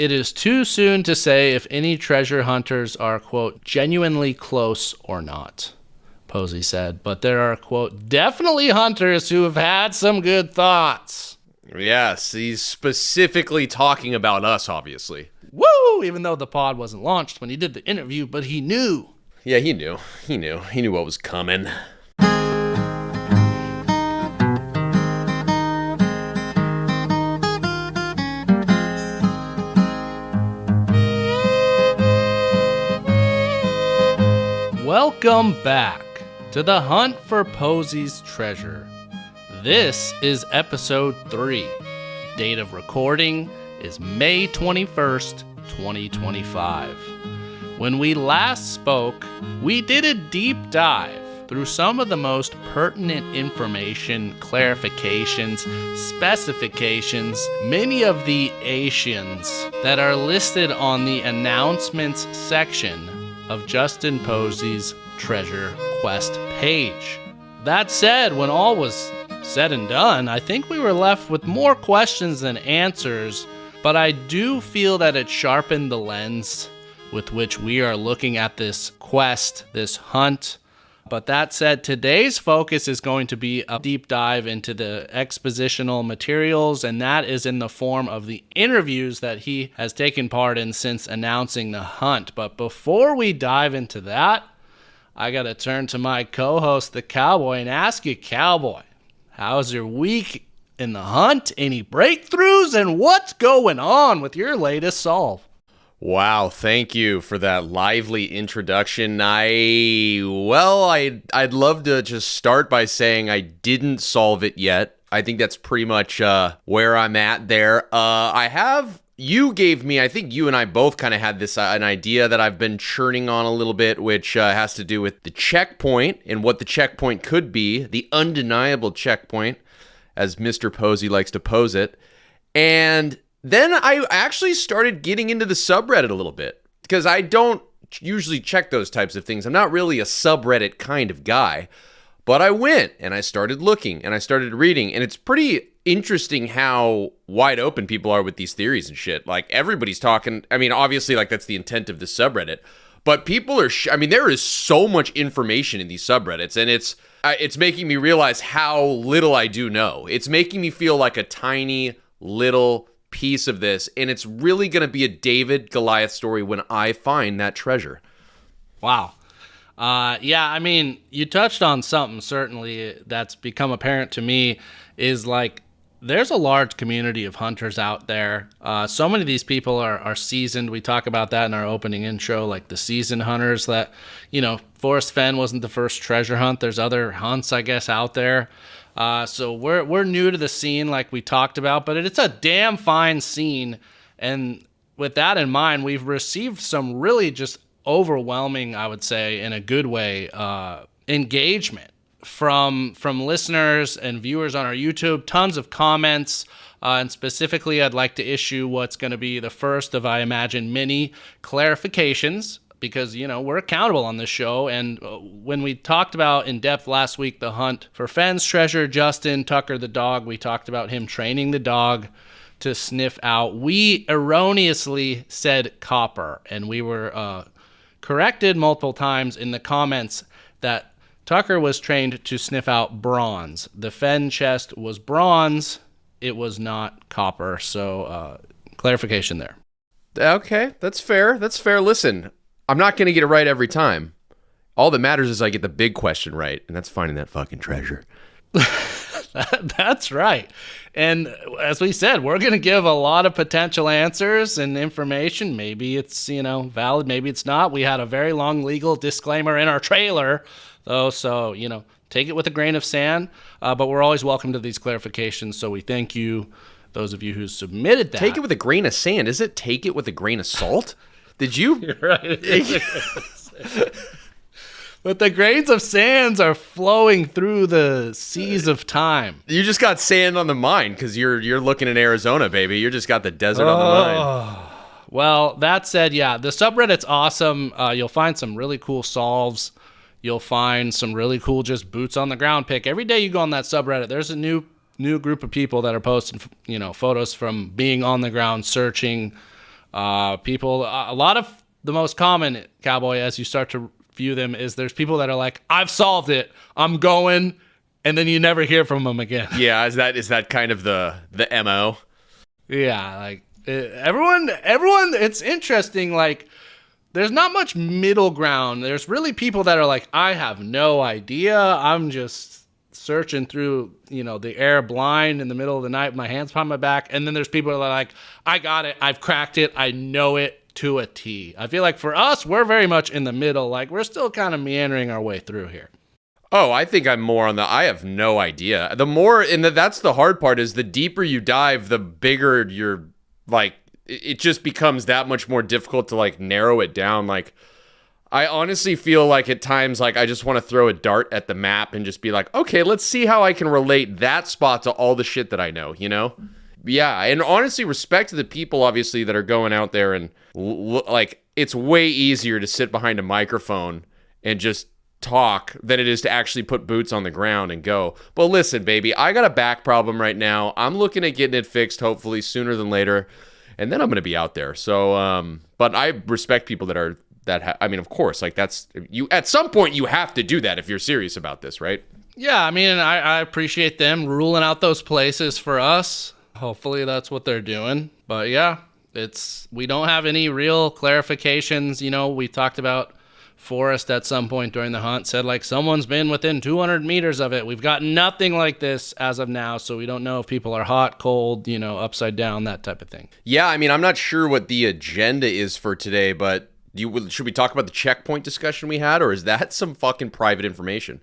It is too soon to say if any treasure hunters are, quote, genuinely close or not, Posy said. But there are, quote, definitely hunters who have had some good thoughts. Yes, he's specifically talking about us, obviously. Woo! Even though the pod wasn't launched when he did the interview, but he knew. Yeah, he knew. He knew what was coming. Welcome back to the hunt for Posy's treasure. This is episode 3. Date of recording is May 21st, 2025. When we last spoke, we did a deep dive through some of the most pertinent information, clarifications, specifications, many of the Asians that are listed on the announcements section of Justin Posy's treasure quest page. That said, when all was said and done, I think we were left with more questions than answers, but I do feel that it sharpened the lens with which we are looking at this quest, this hunt. But that said, today's focus is going to be a deep dive into the expositional materials, and that is in the form of the interviews that he has taken part in since announcing the hunt. But before we dive into that, I gotta turn to my co-host, the Cowboy, and ask you, Cowboy, how's your week in the hunt? Any breakthroughs? And what's going on with your latest solve? Wow, thank you for that lively introduction. I'd love to just start by saying I didn't solve it yet. I think that's pretty much where I'm at there. You gave me, I think you and I both kind of had this an idea that I've been churning on a little bit, which has to do with the checkpoint and what the checkpoint could be, the undeniable checkpoint, as Mr. Posy likes to pose it. And then I actually started getting into the subreddit a little bit, because I don't usually check those types of things. I'm not really a subreddit kind of guy, but I went and I started looking and I started reading, and it's pretty interesting how wide open people are with these theories and shit. Like, everybody's talking. I mean, obviously, like, that's the intent of the subreddit, but people are, there is so much information in these subreddits, and it's making me realize how little I do know. It's making me feel like a tiny little piece of this, and it's really going to be a David Goliath story when I find that treasure. Wow. Yeah, you touched on something certainly that's become apparent to me, is like there's a large community of hunters out there. So many of these people are seasoned. We talk about that in our opening intro, like the seasoned hunters that, Forest Fen wasn't the first treasure hunt. There's other hunts, I guess, out there. So we're new to the scene, like we talked about, but it's a damn fine scene. And with that in mind, we've received some really just overwhelming, I would say, in a good way, engagement from listeners and viewers on our YouTube. Tons of comments, and specifically, I'd like to issue what's going to be the first of, I imagine, many clarifications, because, we're accountable on this show. And when we talked about in depth last week the hunt for Fen's treasure, Justin Tucker the dog, we talked about him training the dog to sniff out. We erroneously said copper, and we were corrected multiple times in the comments that Tucker was trained to sniff out bronze. The Fen chest was bronze. It was not copper. So clarification there. Okay, that's fair. Listen, I'm not going to get it right every time. All that matters is I get the big question right, and that's finding that fucking treasure. That's right. And as we said, we're going to give a lot of potential answers and information. Maybe it's, valid, maybe it's not. We had a very long legal disclaimer in our trailer, though, so, take it with a grain of sand. But we're always welcome to these clarifications, so we thank you, those of you who submitted that. Take it with a grain of sand. Is it take it with a grain of salt? Did you? You're right. But the grains of sands are flowing through the seas of time. You just got sand on the mind because you're looking in Arizona, baby. You just got the desert on the mind. Well, that said, yeah, the subreddit's awesome. You'll find some really cool solves. You'll find some really cool just boots on the ground pick. Every day you go on that subreddit, there's a new group of people that are posting, photos from being on the ground searching. People, a lot of the most common, Cowboy, as you start to view them, is there's people that are like, I've solved it, I'm going, and then you never hear from them again. Yeah, is that kind of the MO? Yeah, like everyone, it's interesting, like there's not much middle ground. There's really people that are like, I have no idea, I'm just searching through, the air blind in the middle of the night with my hands behind my back. And then there's people that are like, I got it, I've cracked it, I know it to a T. I feel like for us, we're very much in the middle. Like we're still kind of meandering our way through here. Oh, I think I'm more on I have no idea. The more, and that's the hard part, is the deeper you dive, the bigger you're, like, it just becomes that much more difficult to, like, narrow it down. Like, I honestly feel like at times, like, I just want to throw a dart at the map and just be like, okay, let's see how I can relate that spot to all the shit that I know, Yeah, and honestly, respect to the people, obviously, that are going out there and, like, it's way easier to sit behind a microphone and just talk than it is to actually put boots on the ground and go. But listen, baby, I got a back problem right now. I'm looking at getting it fixed, hopefully, sooner than later, and then I'm going to be out there. So, but I respect people that are, I mean, of course, like, that's, you, at some point, you have to do that if you're serious about this, right? Yeah, I mean, I appreciate them ruling out those places for us. Hopefully that's what they're doing. But yeah, we don't have any real clarifications. We talked about Forrest at some point during the hunt said, like, someone's been within 200 meters of it. We've got nothing like this as of now, so we don't know if people are hot, cold, upside down, that type of thing. Yeah, I mean, I'm not sure what the agenda is for today, but should we talk about the checkpoint discussion we had, or is that some fucking private information?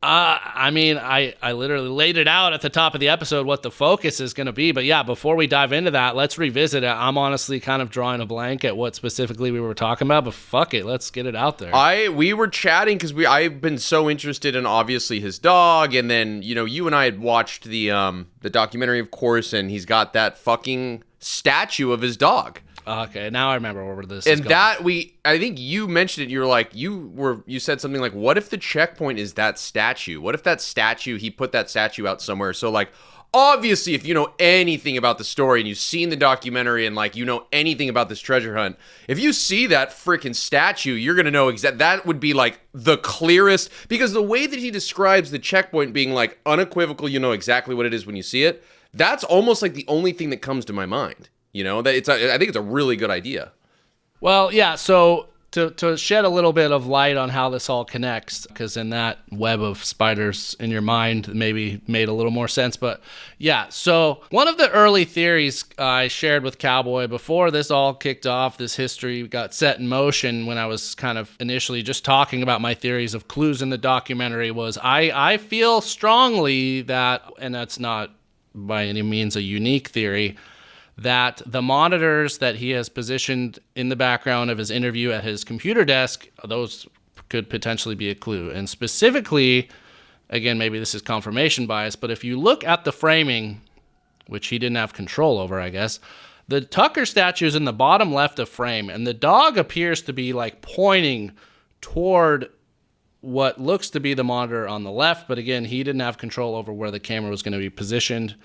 I mean, I literally laid it out at the top of the episode what the focus is going to be. But yeah, before we dive into that, let's revisit it. I'm honestly kind of drawing a blank at what specifically we were talking about, but fuck it, let's get it out there. We were chatting because I've been so interested in obviously his dog, and then you and I had watched the documentary, of course, and he's got that fucking statue of his dog. Okay, now I remember where this is going. And I think you mentioned it. You were like, you said something like, what if the checkpoint is that statue? What if that statue, he put that statue out somewhere? So, like, obviously, if you know anything about the story and you've seen the documentary and, like, you know anything about this treasure hunt, if you see that freaking statue, you're going to know that would be, like, the clearest, because the way that he describes the checkpoint being, like, unequivocal, you know exactly what it is when you see it, that's almost, like, the only thing that comes to my mind. I think it's a really good idea. Well, yeah, so to shed a little bit of light on how this all connects, because in that web of spiders in your mind maybe made a little more sense. But yeah, so one of the early theories I shared with Cowboy before this all kicked off, this history got set in motion when I was kind of initially just talking about my theories of clues in the documentary, was I feel strongly that, and that's not by any means a unique theory, that the monitors that he has positioned in the background of his interview at his computer desk, those could potentially be a clue. And specifically, again, maybe this is confirmation bias, but if you look at the framing, which he didn't have control over, I guess, the Tucker statue is in the bottom left of frame, and the dog appears to be like pointing toward what looks to be the monitor on the left, but again, he didn't have control over where the camera was going to be positioned.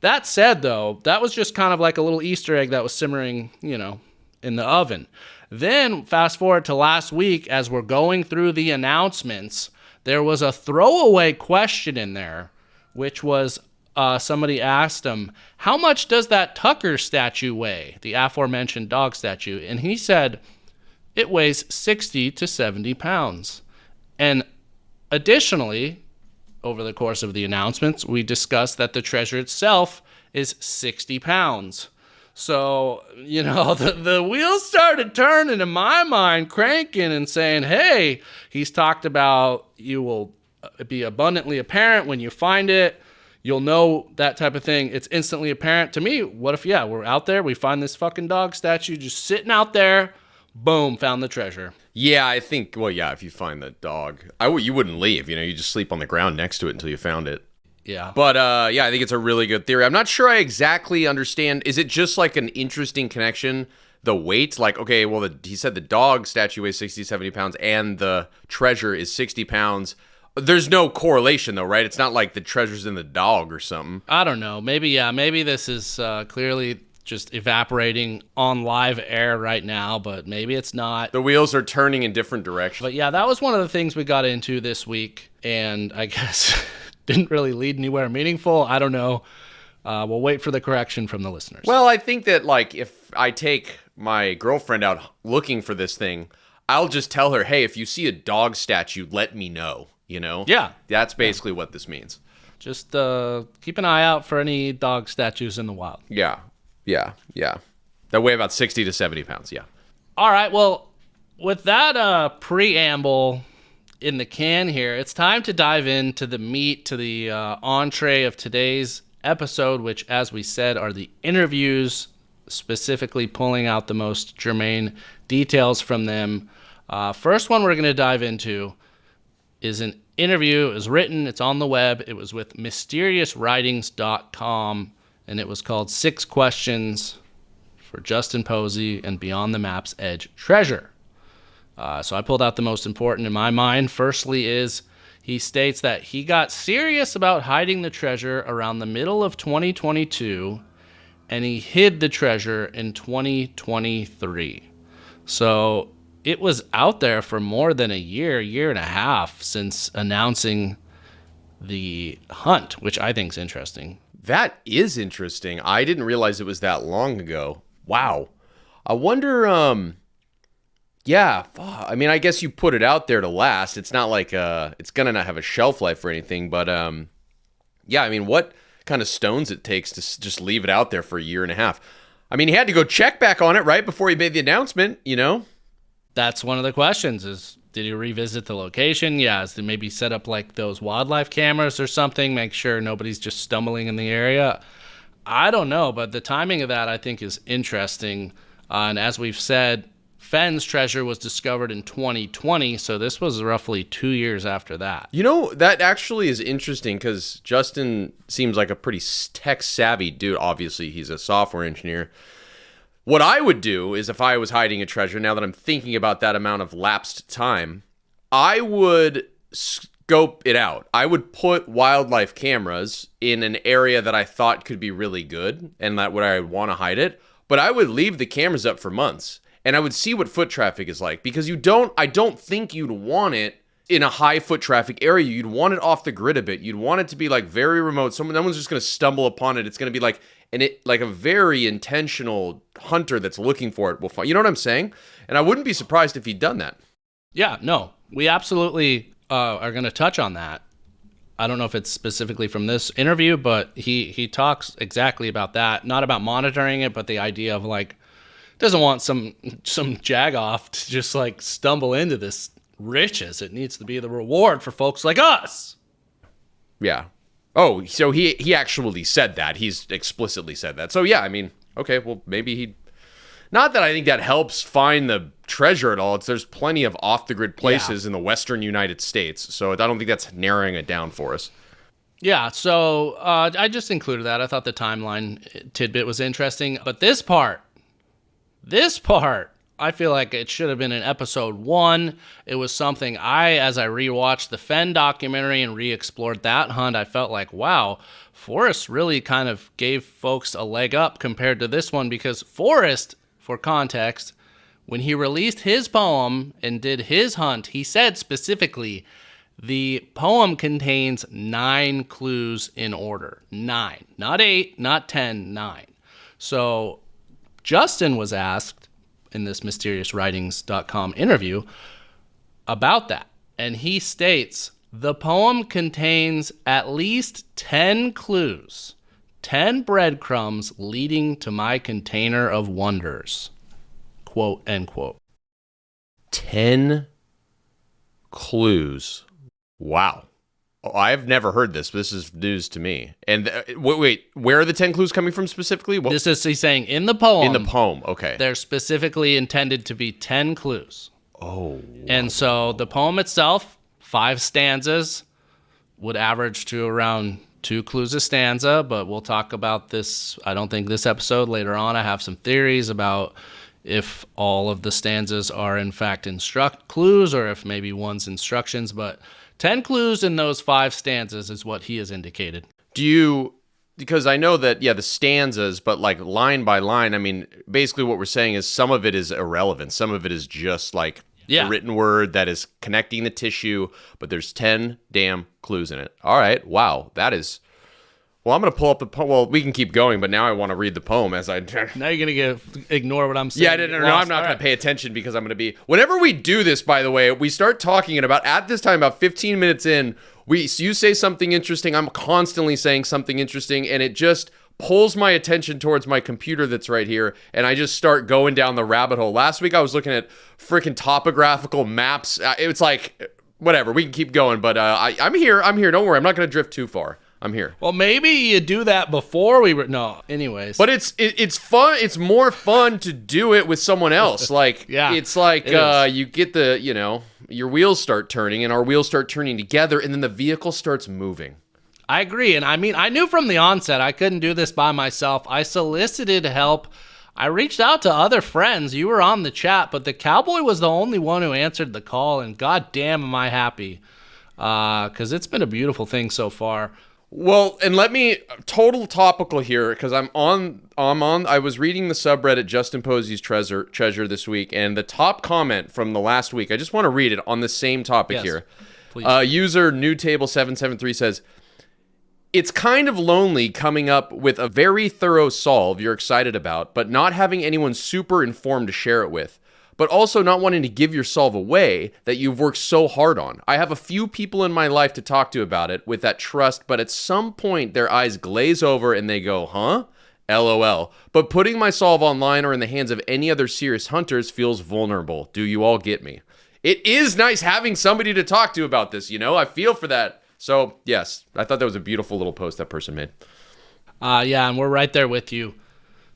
That said, though, that was just kind of like a little Easter egg that was simmering, in the oven. Then, fast forward to last week, as we're going through the announcements, there was a throwaway question in there, which was somebody asked him, how much does that Tucker statue weigh, the aforementioned dog statue? And he said, it weighs 60 to 70 pounds. And additionally, over the course of the announcements, we discussed that the treasure itself is 60 pounds. So, the wheels started turning in my mind, cranking and saying, hey, he's talked about you will be abundantly apparent when you find it. You'll know that type of thing. It's instantly apparent to me. What if, we're out there, we find this fucking dog statue just sitting out there, boom, found the treasure. Yeah, I think, if you find the dog, you wouldn't leave, you just sleep on the ground next to it until you found it. Yeah. But, I think it's a really good theory. I'm not sure I exactly understand. Is it just like an interesting connection, the weight? Like, okay, well, he said the dog statue weighs 60, 70 pounds and the treasure is 60 pounds. There's no correlation, though, right? It's not like the treasure's in the dog or something. I don't know. Maybe this is clearly just evaporating on live air right now, but maybe it's not. The wheels are turning in different directions. But yeah, that was one of the things we got into this week, and I guess didn't really lead anywhere meaningful. I don't know. We'll wait for the correction from the listeners. Well, I think that, like, if I take my girlfriend out looking for this thing, I'll just tell her, hey, if you see a dog statue, let me know, you know? Yeah. That's basically what this means. Just keep an eye out for any dog statues in the wild. Yeah. That weigh about 60 to 70 pounds, yeah. All right, well, with that preamble in the can here, it's time to dive into the meat, to the entree of today's episode, which, as we said, are the interviews, specifically pulling out the most germane details from them. First one we're going to dive into is an interview. It was written, it's on the web. It was with mysteriouswritings.com, and it was called 6 Questions for Justin Posy and Beyond the Map's Edge Treasure. So I pulled out the most important in my mind. Firstly is he states that he got serious about hiding the treasure around the middle of 2022, and he hid the treasure in 2023. So it was out there for more than a year and a half since announcing the hunt, which I think is interesting. That is interesting. I didn't realize it was that long ago. Wow. I wonder, yeah, I mean, I guess you put it out there to last. It's not like it's going to not have a shelf life or anything, but yeah, I mean, what kind of stones it takes to just leave it out there for a year and a half? I mean, he had to go check back on it right before he made the announcement, you know? That's one of the questions is, did he revisit the location? Yeah, is to maybe set up like those wildlife cameras or something, make sure nobody's just stumbling in the area? I don't know, but the timing of that I think is interesting. And as we've said, Fenn's treasure was discovered in 2020, so this was roughly 2 years after that. You know, that actually is interesting because Justin seems like a pretty tech-savvy dude. Obviously, he's a software engineer. What I would do is if I was hiding a treasure, now that I'm thinking about that amount of lapsed time, I would scope it out. I would put wildlife cameras in an area that I thought could be really good and that where I would want to hide it, but I would leave the cameras up for months. And I would see what foot traffic is like, because I don't think you'd want it in a high foot traffic area. You'd want it off the grid a bit. You'd want it to be like very remote. No one's just going to stumble upon it. It's going to be like like a very intentional hunter that's looking for it will find. You know what I'm saying? And I wouldn't be surprised if he'd done that. Yeah, no, we absolutely are going to touch on that. I don't know if it's specifically from this interview, but he talks exactly about that. Not about monitoring it, but the idea of like, doesn't want some jagoff to just like stumble into this riches. It needs to be the reward for folks like us. Yeah. Oh, so he actually said that. He's explicitly said that. So yeah, I mean, okay, well maybe he. Not that I think that helps find the treasure at all. There's plenty of off the grid places in the Western United States, so I don't think that's narrowing it down for us. Yeah, so I just included that. I thought the timeline tidbit was interesting, but this part, I feel like it should have been in episode 1. It was something as I rewatched the Fenn documentary and re-explored that hunt, I felt like, wow, Forrest really kind of gave folks a leg up compared to this one, because Forrest, for context, when he released his poem and did his hunt, he said specifically, the poem contains 9 clues in order. 9. Not 8, not 10, 9. So Justin was asked in this mysteriouswritings.com interview about that. And he states, the poem contains at least 10 clues, 10 breadcrumbs leading to my container of wonders. Quote, end quote. 10 clues. Wow. I've never heard this. This is news to me. And wait, where are the 10 clues coming from specifically? This is, he's saying, in the poem. In the poem, okay. They're specifically intended to be 10 clues. Oh. Wow. And so the poem itself, 5 stanzas, would average to around 2 clues a stanza, but we'll talk about this, I don't think this episode, later on. I have some theories about if all of the stanzas are in fact clues, or if maybe one's instructions, but 10 clues in those 5 stanzas is what he has indicated. Do you because I know that, the stanzas, but like line by line, I mean, basically what we're saying is some of it is irrelevant. Some of it is just like a written word that is connecting the tissue, but there's 10 damn clues in it. All right. Wow. That is... Well, I'm going to pull up the poem. Well, we can keep going, but now I want to read the poem as I... Now you're going to ignor what I'm saying. Yeah, no, I'm not going to pay attention because I'm going to be... Whenever we do this, by the way, we start talking at this time, about 15 minutes in, you say something interesting, I'm constantly saying something interesting, and it just pulls my attention towards my computer that's right here, and I just start going down the rabbit hole. Last week, I was looking at freaking topographical maps. It's like, whatever, we can keep going, but I'm here. Don't worry, I'm not going to drift too far. I'm here. Well, maybe you do that before we were... No, anyways. But it's fun. It's more fun to do it with someone else. Like, it's like you get your wheels start turning, and our wheels start turning together, and then the vehicle starts moving. I agree. And I mean, I knew from the onset I couldn't do this by myself. I solicited help. I reached out to other friends. You were on the chat, but the cowboy was the only one who answered the call, and goddamn am I happy. Because it's been a beautiful thing so far. Well, and let me total topical here because I was reading the subreddit Justin Posy's treasure this week, and the top comment from the last week, I just want to read it on the same topic here. Please. User newtable773 says, "It's kind of lonely coming up with a very thorough solve you're excited about, but not having anyone super informed to share it with. But also not wanting to give your solve away that you've worked so hard on. I have a few people in my life to talk to about it with that trust, but at some point their eyes glaze over and they go, huh? LOL. But putting my solve online or in the hands of any other serious hunters feels vulnerable. Do you all get me?" It is nice having somebody to talk to about this, I feel for that. So, yes, I thought that was a beautiful little post that person made. Yeah, and we're right there with you.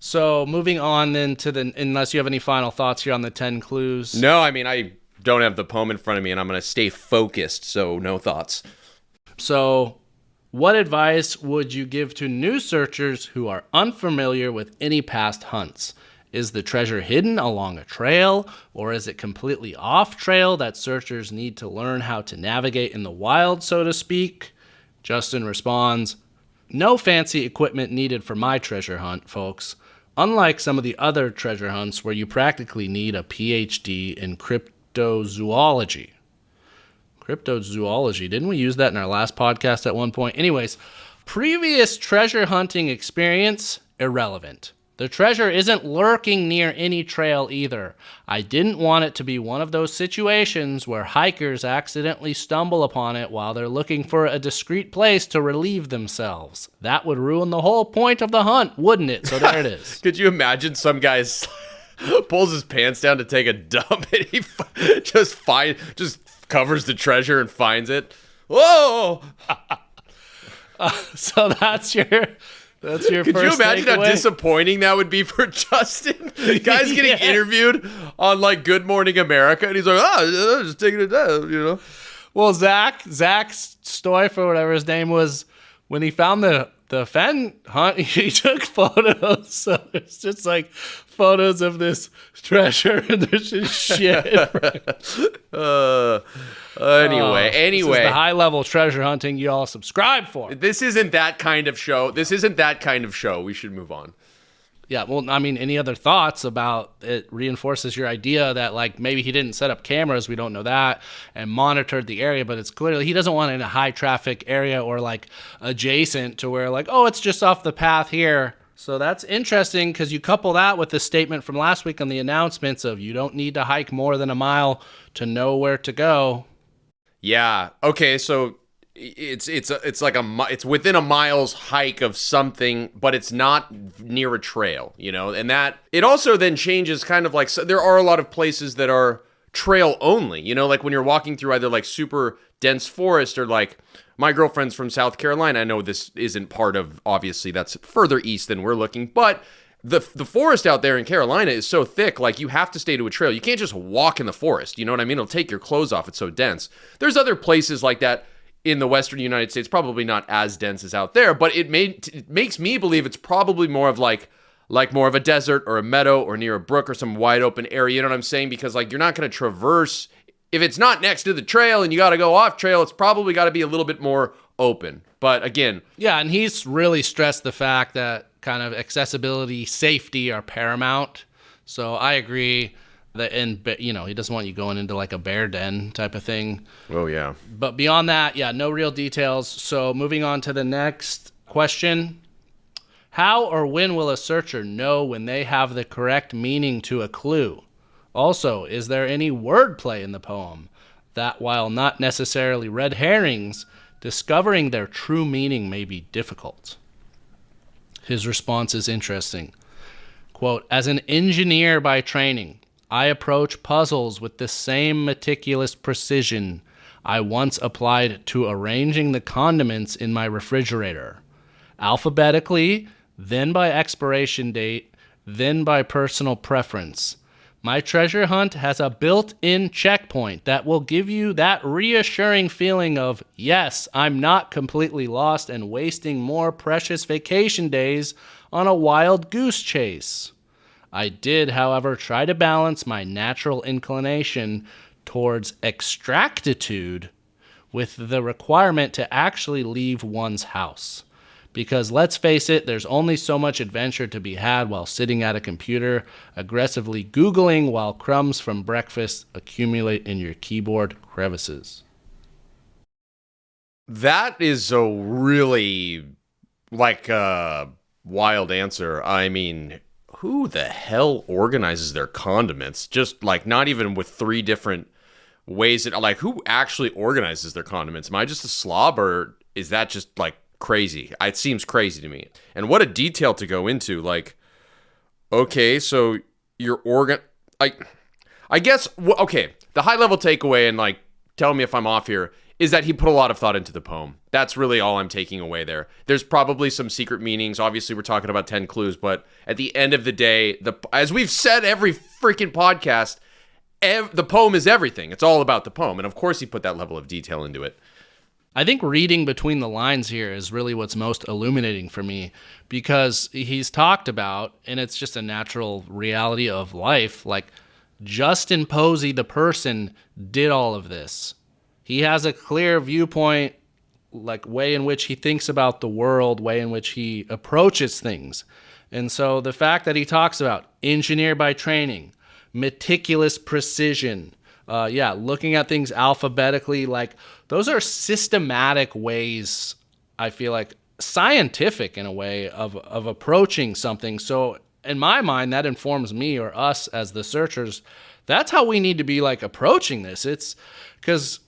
So moving on then unless you have any final thoughts here on the 10 clues. No, I mean, I don't have the poem in front of me and I'm going to stay focused, so no thoughts. So what advice would you give to new searchers who are unfamiliar with any past hunts? Is the treasure hidden along a trail, or is it completely off trail that searchers need to learn how to navigate in the wild, so to speak? Justin responds, "No fancy equipment needed for my treasure hunt, folks. Unlike some of the other treasure hunts where you practically need a PhD in cryptozoology." Cryptozoology, didn't we use that in our last podcast at one point? Anyways, previous treasure hunting experience, irrelevant. The treasure isn't lurking near any trail either. I didn't want it to be one of those situations where hikers accidentally stumble upon it while they're looking for a discreet place to relieve themselves. That would ruin the whole point of the hunt, wouldn't it? So there it is. Could you imagine some guy pulls his pants down to take a dump and he just covers the treasure and finds it? Whoa! So that's your first takeaway. Could you imagine how disappointing that would be for Justin? Guy's getting interviewed on like Good Morning America, and he's like, "Oh, just taking it down," Well, Zach Stoiff or whatever his name was, when he found the fen hunt, he took photos. So it's just like photos of this treasure, and there's just shit. Anyway. This is the high-level treasure hunting you all subscribe for. This isn't that kind of show. We should move on. Yeah, well, I mean, any other thoughts about it reinforces your idea that, like, maybe he didn't set up cameras, we don't know that, and monitored the area, but it's clearly he doesn't want it in a high-traffic area or, like, adjacent to where, like, oh, it's just off the path here. So that's interesting because you couple that with the statement from last week on the announcements of you don't need to hike more than a mile to know where to go. Yeah. Okay. So it's within a mile's hike of something, but it's not near a trail, and that it also then changes kind of like, so there are a lot of places that are trail only, like when you're walking through either like super dense forest or like my girlfriend's from South Carolina. I know this isn't part of, obviously that's further east than we're looking, but the forest out there in Carolina is so thick, like you have to stay to a trail. You can't just walk in the forest. You know what I mean? It'll take your clothes off. It's so dense. There's other places like that in the Western United States, probably not as dense as out there, but it makes me believe it's probably more of like more of a desert or a meadow or near a brook or some wide open area. You know what I'm saying? Because like you're not going to traverse if it's not next to the trail and you got to go off trail, it's probably got to be a little bit more open. But again, yeah, and he's really stressed the fact that kind of accessibility, safety are paramount. So I agree that, and he doesn't want you going into like a bear den type of thing. Oh yeah. But beyond that, yeah, no real details. So moving on to the next question. How or when will a searcher know when they have the correct meaning to a clue? Also, is there any wordplay in the poem that, while not necessarily red herrings, discovering their true meaning may be difficult? His response is interesting. Quote, as an engineer by training, I approach puzzles with the same meticulous precision I once applied to arranging the condiments in my refrigerator. Alphabetically, then by expiration date, then by personal preference. My treasure hunt has a built-in checkpoint that will give you that reassuring feeling of, yes, I'm not completely lost and wasting more precious vacation days on a wild goose chase. I did, however, try to balance my natural inclination towards extractitude with the requirement to actually leave one's house. Because let's face it, there's only so much adventure to be had while sitting at a computer, aggressively Googling while crumbs from breakfast accumulate in your keyboard crevices. That is a really, wild answer. I mean, who the hell organizes their condiments? Just, not even with 3 different ways. Who actually organizes their condiments? Am I just a slob, or is that just, crazy? It seems crazy to me. And what a detail to go into. Okay, so you're I guess, okay, the high level takeaway, and tell me if I'm off here, is that he put a lot of thought into the poem. That's really all I'm taking away there. There's probably some secret meanings. Obviously, we're talking about 10 clues, but at the end of the day, as we've said every freaking podcast, the poem is everything. It's all about the poem. And of course, he put that level of detail into it. I think reading between the lines here is really what's most illuminating for me, because he's talked about, and it's just a natural reality of life, Justin Posy, the person, did all of this. He has a clear viewpoint, way in which he thinks about the world, way in which he approaches things. And so the fact that he talks about engineer by training, meticulous precision, looking at things alphabetically, those are systematic ways, I feel scientific in a way, of approaching something. So in my mind, that informs me, or us as the searchers. That's how we need to be approaching this. It's because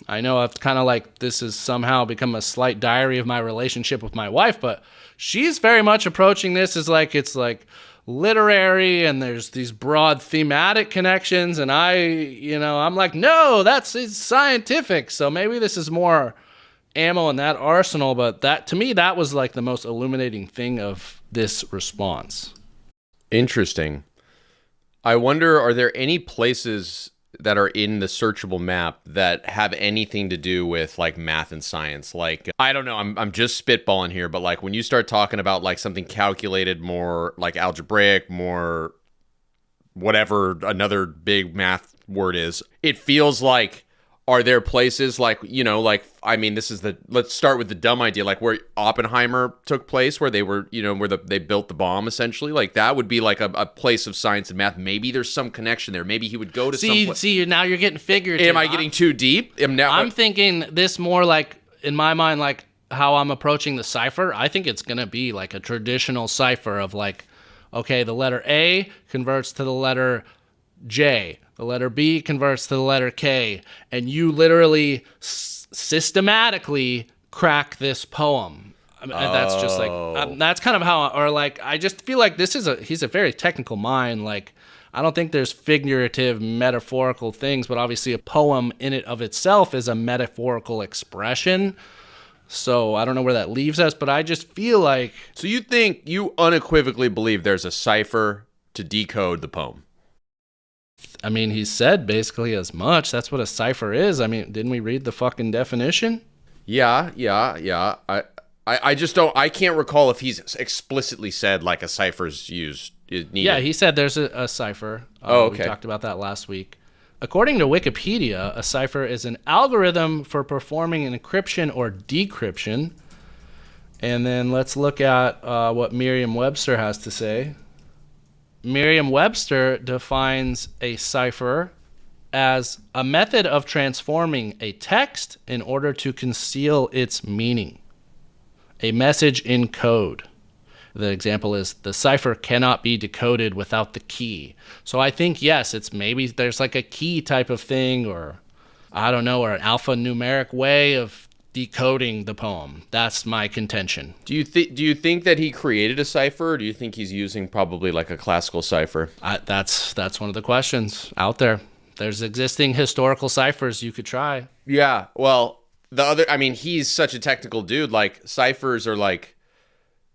I know I've kind of this has somehow become a slight diary of my relationship with my wife, but she's very much approaching this as it's literary, and there's these broad thematic connections, and I'm no, it's scientific. So maybe this is more ammo in that arsenal, but that, to me, that was the most illuminating thing of this response. Interesting. I wonder, are there any places that are in the searchable map that have anything to do with math and science? I don't know, I'm just spitballing here, but when you start talking about something calculated, more algebraic, more whatever another big math word is, it feels are there places this is let's start with the dumb idea, where Oppenheimer took place, where they were, where they built the bomb, essentially, that would be a place of science and math. Maybe there's some connection there. Maybe he would go to some place. See, now you're getting figurative. Am I getting too deep? I'm thinking this more in my mind, how I'm approaching the cipher. I think it's going to be a traditional cipher of okay, the letter A converts to the letter J. The letter B converts to the letter K, and you literally systematically crack this poem. That's just that's kind of how, I just feel this he's a very technical mind. I don't think there's figurative, metaphorical things, but obviously a poem in it of itself is a metaphorical expression. So I don't know where that leaves us, but I just feel So you unequivocally believe there's a cipher to decode the poem? I mean, he said basically as much. That's what a cipher is. I mean, didn't we read the fucking definition? Yeah. I just don't. I can't recall if he's explicitly said a cipher's used. Yeah, he said there's a cipher. Okay. We talked about that last week. According to Wikipedia, a cipher is an algorithm for performing an encryption or decryption. And then let's look at what Merriam-Webster has to say. Merriam-Webster defines a cipher as a method of transforming a text in order to conceal its meaning. A message in code. The example is the cipher cannot be decoded without the key. So I think, yes, it's maybe there's like a key type of thing, or I don't know, or an alphanumeric way of decoding the poem. That's my contention. Do you think that he created a cipher, or do you think he's using probably like a classical cipher? That's one of the questions out there. There's existing historical ciphers you could try. Yeah, well, he's such a technical dude. Like, ciphers are like,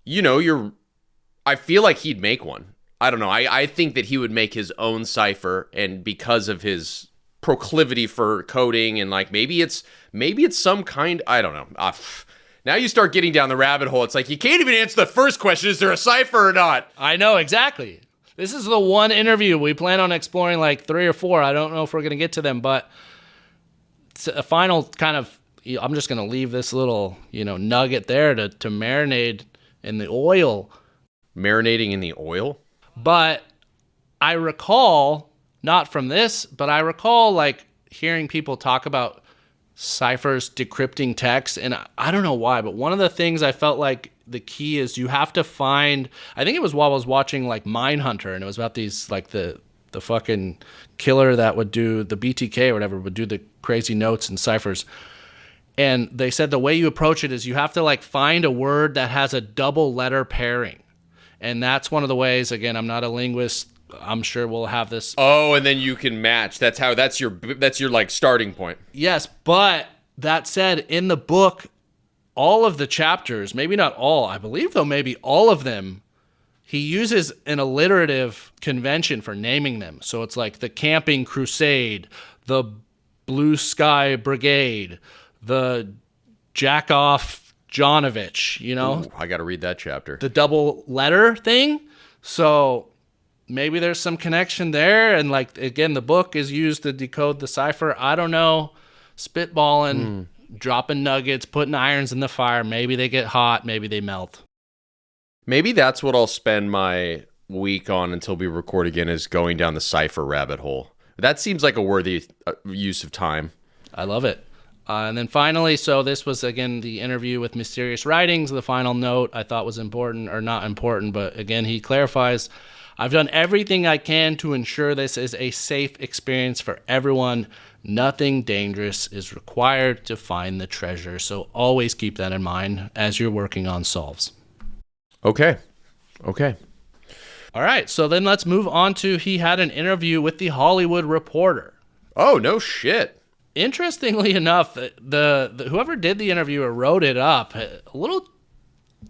I feel like he'd make one. I don't know. I think that he would make his own cipher, and because of his proclivity for coding, and like maybe it's some kind, I don't know. Now you start getting down the rabbit hole. It's like you can't even answer the first question. Is there a cipher or not? I know, exactly. This is the one interview. We plan on exploring like 3 or 4. I don't know if we're going to get to them, but it's a final kind of, I'm just going to leave this little, nugget there to marinate in the oil. Marinating in the oil? But I recall, not from this, but I recall like hearing people talk about ciphers decrypting text, and I don't know why, but one of the things I felt like the key is you have to find, I think it was while I was watching like Mindhunter, and it was about these like the fucking killer that would do the BTK or whatever, would do the crazy notes and ciphers. And they said the way you approach it is you have to like find a word that has a double letter pairing. And that's one of the ways, again, I'm not a linguist. I'm sure we'll have this. Oh, and then you can match. That's your like starting point. Yes, but that said, in the book, all of the chapters, maybe not all, I believe though maybe all of them, he uses an alliterative convention for naming them. So it's like the Camping Crusade, the Blue Sky Brigade, the Jack-Off Jonovich, Ooh, I got to read that chapter. The double letter thing. So maybe there's some connection there. And like, again, the book is used to decode the cipher. I don't know. Spitballing, dropping nuggets, putting irons in the fire. Maybe they get hot. Maybe they melt. Maybe that's what I'll spend my week on until we record again, is going down the cipher rabbit hole. That seems like a worthy use of time. I love it. And then finally, so this was, again, the interview with Mysterious Writings. The final note I thought was important, or not important, but again, he clarifies, I've done everything I can to ensure this is a safe experience for everyone. Nothing dangerous is required to find the treasure. So always keep that in mind as you're working on solves. Okay. All right, so then let's move on to, he had an interview with The Hollywood Reporter. Oh, no shit. Interestingly enough, the whoever did the interview or wrote it up, a little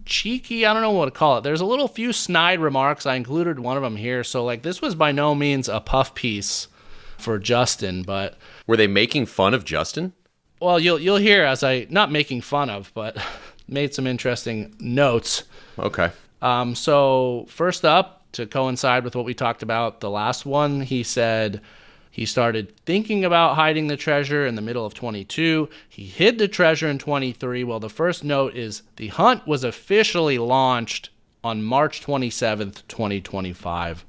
cheeky, I don't know what to call it. There's a little few snide remarks. I included one of them here. So like, this was by no means a puff piece for Justin, but were they making fun of Justin? Well, you'll hear as I, not making fun of, but made some interesting notes. Okay. So first up, to coincide with what we talked about the last one, he said he started thinking about hiding the treasure in the middle of 22. He hid the treasure in 23. Well, the first note is the hunt was officially launched on March 27th, 2025.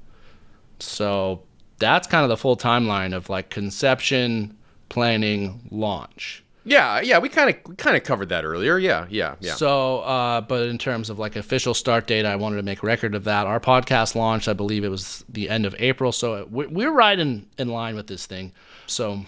So that's kind of the full timeline of like conception, planning, launch. Yeah, we kind of covered that earlier. Yeah. So, but in terms of like official start date, I wanted to make record of that. Our podcast launched, I believe it was the end of April. So we're right in line with this thing. So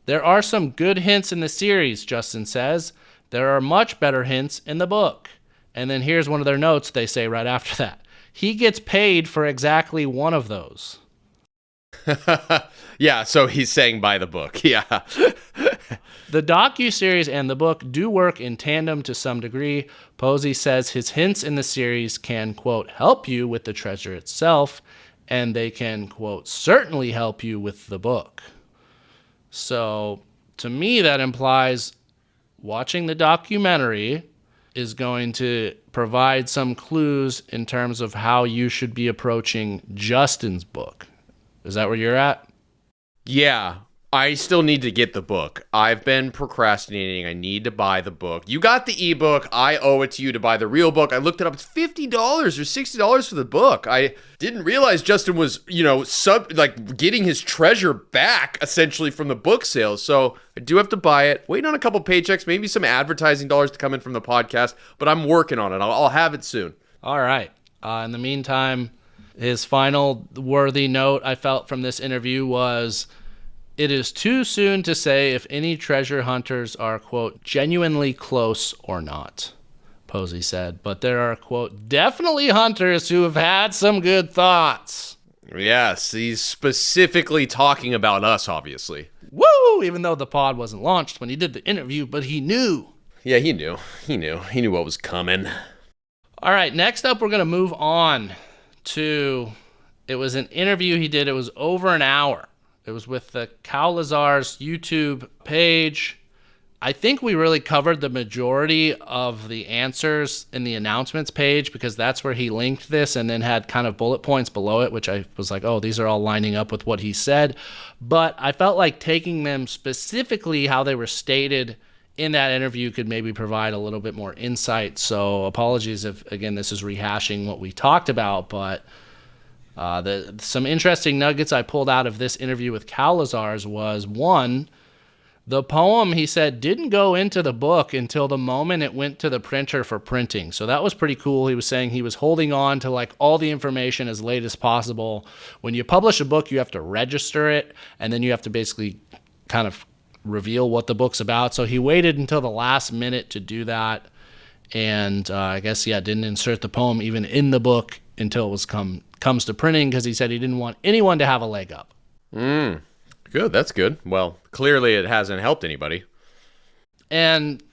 there are some good hints in the series, Justin says. There are much better hints in the book. And then here's one of their notes they say right after that. He gets paid for exactly one of those. Yeah, so he's saying by the book. Yeah. The docuseries and the book do work in tandem to some degree. Posy says his hints in the series can, quote, help you with the treasure itself, and they can, quote, certainly help you with the book. So to me, that implies watching the documentary is going to provide some clues in terms of how you should be approaching Justin's book. Is that where you're at? Yeah, I still need to get the book. I've been procrastinating. I need to buy the book. You got the ebook. I owe it to you to buy the real book. I looked it up. It's $50 or $60 for the book. I didn't realize Justin was, getting his treasure back essentially from the book sales. So I do have to buy it. Waiting on a couple paychecks, maybe some advertising dollars to come in from the podcast, but I'm working on it. I'll have it soon. All right. In the meantime, his final worthy note I felt from this interview was, "It is too soon to say if any treasure hunters are, quote, genuinely close or not," Posy said. "But there are, quote, definitely hunters who have had some good thoughts." Yes, he's specifically talking about us, obviously. Woo! Even though the pod wasn't launched when he did the interview, but he knew. Yeah, he knew. He knew what was coming. All right, next up, we're going to move on to, it was an interview he did. It was over an hour. It was with the Cowlazars YouTube page. I think we really covered the majority of the answers in the announcements page because that's where he linked this and then had kind of bullet points below it, which I was like, oh, these are all lining up with what he said. But I felt like taking them specifically how they were stated in that interview could maybe provide a little bit more insight. So apologies if, again, this is rehashing what we talked about, but some interesting nuggets I pulled out of this interview with Cowlazars was, one, the poem, he said, didn't go into the book until the moment it went to the printer for printing. So that was pretty cool. He was saying he was holding on to like all the information as late as possible. When you publish a book, you have to register it, and then you have to basically kind of reveal what the book's about. So he waited until the last minute to do that. And I guess, didn't insert the poem even in the book until it was comes to printing, because he said he didn't want anyone to have a leg up. Good. That's good. Well, clearly it hasn't helped anybody. And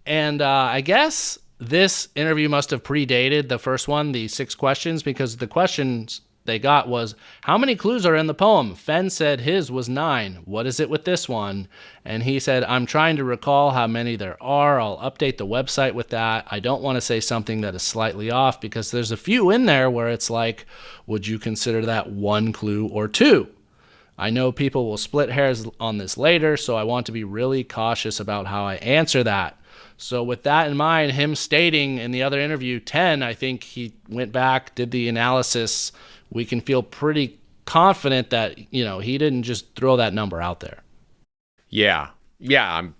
I guess this interview must have predated the first one, the 6 questions, because the questions they got was, how many clues are in the poem? Fen said his was 9. What is it with this one? And he said, I'm trying to recall how many there are. I'll update the website with that. I don't want to say something that is slightly off because there's a few in there where it's like, would you consider that 1 clue or 2? I know people will split hairs on this later, so I want to be really cautious about how I answer that. So with that in mind, him stating in the other interview 10, I think he went back, did the analysis. We can feel pretty confident that, he didn't just throw that number out there. Yeah, I'm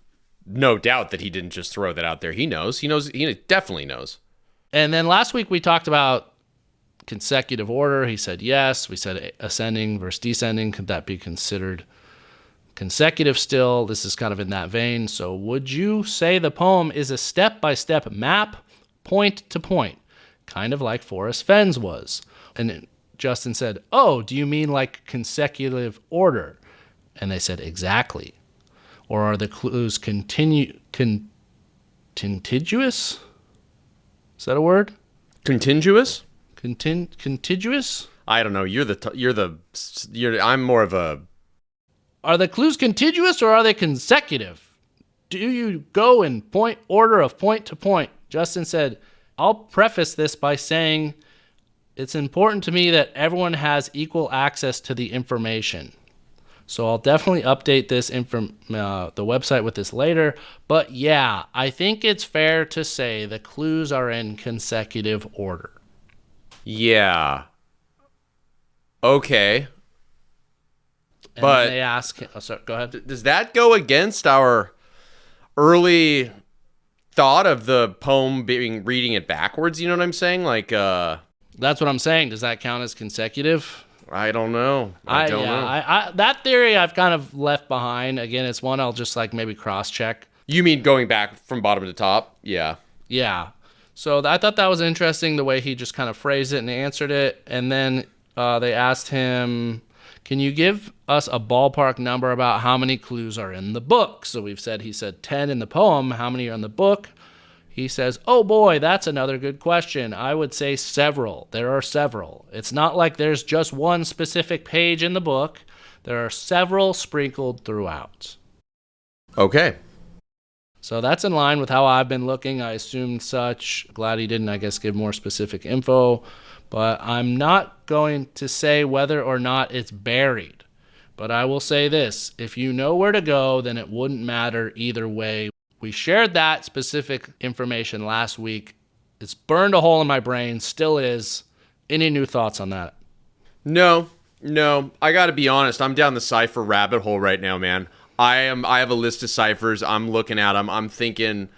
no doubt that he didn't just throw that out there. He knows. He definitely knows. And then last week we talked about consecutive order. He said yes. We said ascending versus descending. Could that be considered consecutive still? This is kind of in that vein. So would you say the poem is a step-by-step map, point to point, kind of like Forrest Fenn's was? And Justin said, oh, do you mean like consecutive order? And they said, exactly. Or are the clues contiguous? Is that a word? Contiguous? Contiguous? I don't know. I'm more of a... Are the clues contiguous or are they consecutive? Do you go in point order of point to point? Justin said, I'll preface this by saying it's important to me that everyone has equal access to the information. So I'll definitely update this the website with this later. But yeah, I think it's fair to say the clues are in consecutive order. Yeah. Okay. And but they ask, sorry, go ahead. Does that go against our early thought of the poem reading it backwards? You know what I'm saying? Like, that's what I'm saying. Does that count as consecutive? I don't know. I don't know. That theory I've kind of left behind. Again, it's one I'll just like maybe cross-check. You mean going back from bottom to top? Yeah. Yeah. So I thought that was interesting, the way he just kind of phrased it and answered it. And then they asked him, can you give us a ballpark number about how many clues are in the book? So he said 10 in the poem. How many are in the book? He says, oh boy, that's another good question. I would say several. There are several. It's not like there's just one specific page in the book. There are several sprinkled throughout. Okay. So that's in line with how I've been looking. I assumed such. Glad he didn't, I guess, give more specific info. But I'm not going to say whether or not it's buried. But I will say this, if you know where to go, then it wouldn't matter either way. We shared that specific information last week. It's burned a hole in my brain, still is. Any new thoughts on that? No. I got to be honest. I'm down the cipher rabbit hole right now, man. I have a list of ciphers. I'm looking at them. I'm thinking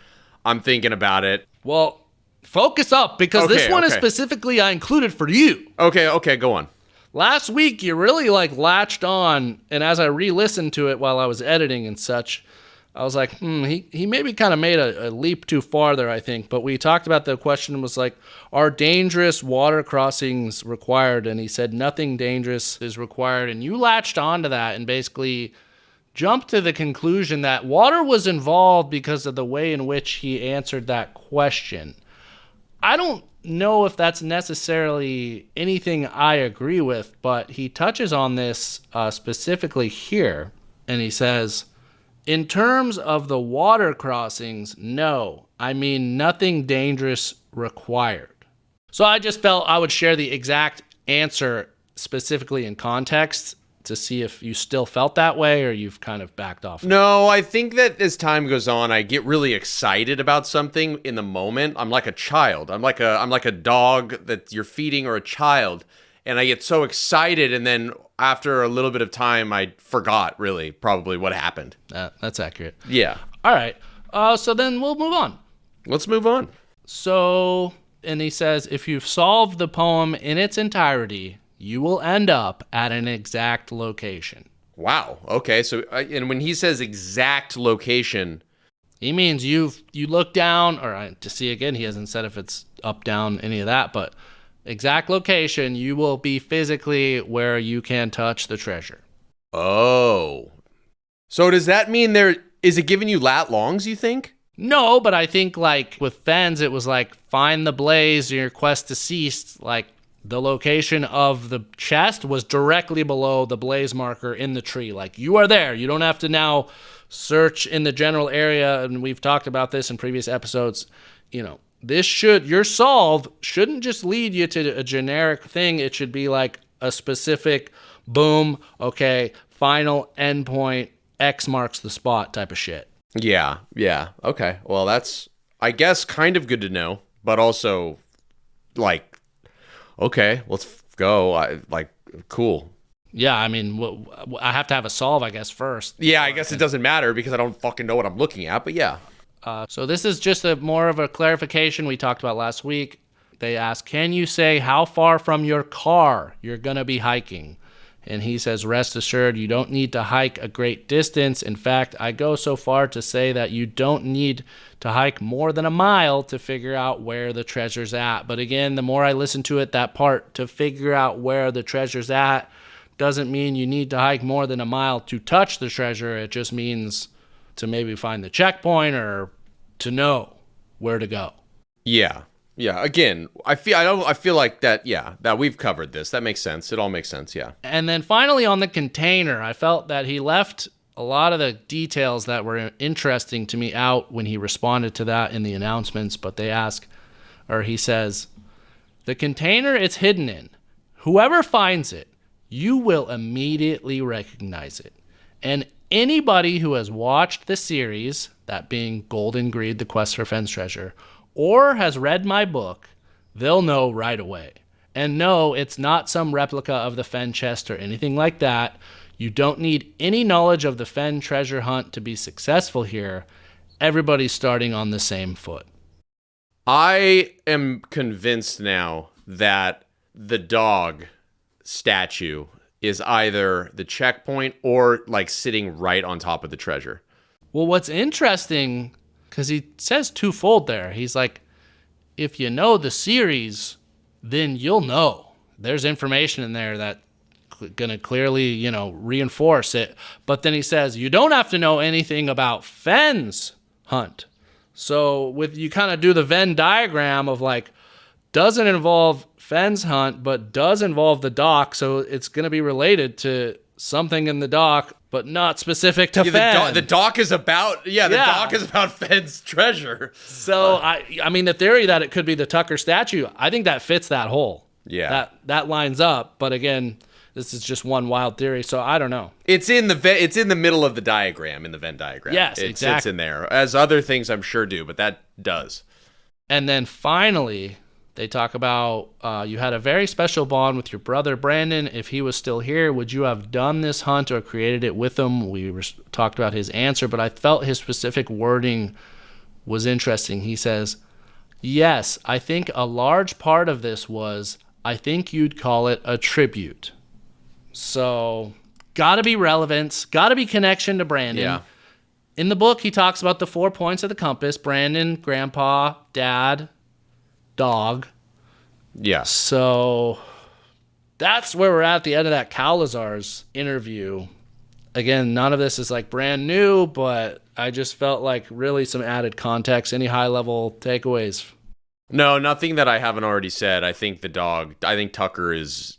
about it. Well, focus up, because this one is specifically I included for you. Okay, go on. Last week, you really latched on, and as I re-listened to it while I was editing and such, I was like, he maybe kind of made a leap too far there, I think. But we talked about the question was are dangerous water crossings required? And he said nothing dangerous is required. And you latched onto that and basically jumped to the conclusion that water was involved because of the way in which he answered that question. I don't know if that's necessarily anything I agree with, but he touches on this specifically here, and he says, in terms of the water crossings, no, I mean nothing dangerous required. So I just felt I would share the exact answer specifically in context to see if you still felt that way or you've kind of backed off. No, I think that as time goes on, I get really excited about something in the moment. I'm like a child. I'm like a dog that you're feeding, or a child, and I get so excited, and then after a little bit of time, I forgot really probably what happened. That's accurate. Yeah. All right. So then we'll move on. Let's move on. So, and he says, if you've solved the poem in its entirety, you will end up at an exact location. Wow. Okay. So, and when he says exact location, he means you look down, or to see again, he hasn't said if it's up, down, any of that, but exact location, you will be physically where you can touch the treasure. Oh. So does that mean is it giving you lat longs, you think? No, but I think with Fens, it was find the blaze, your quest to cease, the location of the chest was directly below the blaze marker in the tree. You are there. You don't have to now search in the general area, and we've talked about this in previous episodes. Your solve shouldn't just lead you to a generic thing. It should be a specific, boom, okay, final endpoint, X marks the spot type of shit. Yeah. Okay. Well, that's, I guess, kind of good to know, but also, okay, let's go. Cool. Yeah, I mean, I have to have a solve, I guess, first. Yeah, I guess it doesn't matter because I don't fucking know what I'm looking at, but yeah. So this is just more of a clarification we talked about last week. They ask, can you say how far from your car you're going to be hiking? And he says, rest assured, you don't need to hike a great distance. In fact, I go so far to say that you don't need to hike more than a mile to figure out where the treasure's at. But again, the more I listen to it, that part to figure out where the treasure's at doesn't mean you need to hike more than a mile to touch the treasure. It just means to maybe find the checkpoint or to know where to go. Yeah. Again, I feel like that. Yeah, that we've covered this. That makes sense. It all makes sense. Yeah. And then finally on the container, I felt that he left a lot of the details that were interesting to me out when he responded to that in the announcements. But he says, the container it's hidden in, whoever finds it, you will immediately recognize it. And anybody who has watched the series, that being Golden Greed, The Quest for Fen's Treasure, or has read my book, they'll know right away. And no, it's not some replica of the Fen chest or anything like that. You don't need any knowledge of the Fen treasure hunt to be successful here. Everybody's starting on the same foot. I am convinced now that the dog statue is either the checkpoint or sitting right on top of the treasure. Well, what's interesting, because he says twofold there. He's like, if you know the series, then you'll know. There's information in there that going to clearly, reinforce it. But then he says, you don't have to know anything about Fen's hunt. So you kind of do the Venn diagram of doesn't involve Fen's hunt, but does involve the dock. So it's going to be related to something in the dock, but not specific to Fen. The dock is about, the dock is about Fen's treasure. So I mean, the theory that it could be the Tucker statue, I think that fits that hole. Yeah. That lines up. But again, this is just one wild theory. So I don't know. It's in the middle of the diagram, in the Venn diagram. Yes, it exactly. sits in there, as other things I'm sure do, but that does. And then finally, they talk about you had a very special bond with your brother Brandon. If he was still here, would you have done this hunt or created it with him? We talked about his answer, but I felt his specific wording was interesting. He says, yes, I think a large part of this was, I think you'd call it a tribute. So, gotta be relevance, gotta be connection to Brandon. Yeah. In the book, he talks about the 4 points of the compass: Brandon, Grandpa, Dad, dog. Yeah. So that's where we're at the end of that Cowlazars interview. Again, none of this is like brand new, but I just felt like really some added context. Any high-level takeaways? No, nothing that I haven't already said. I think Tucker is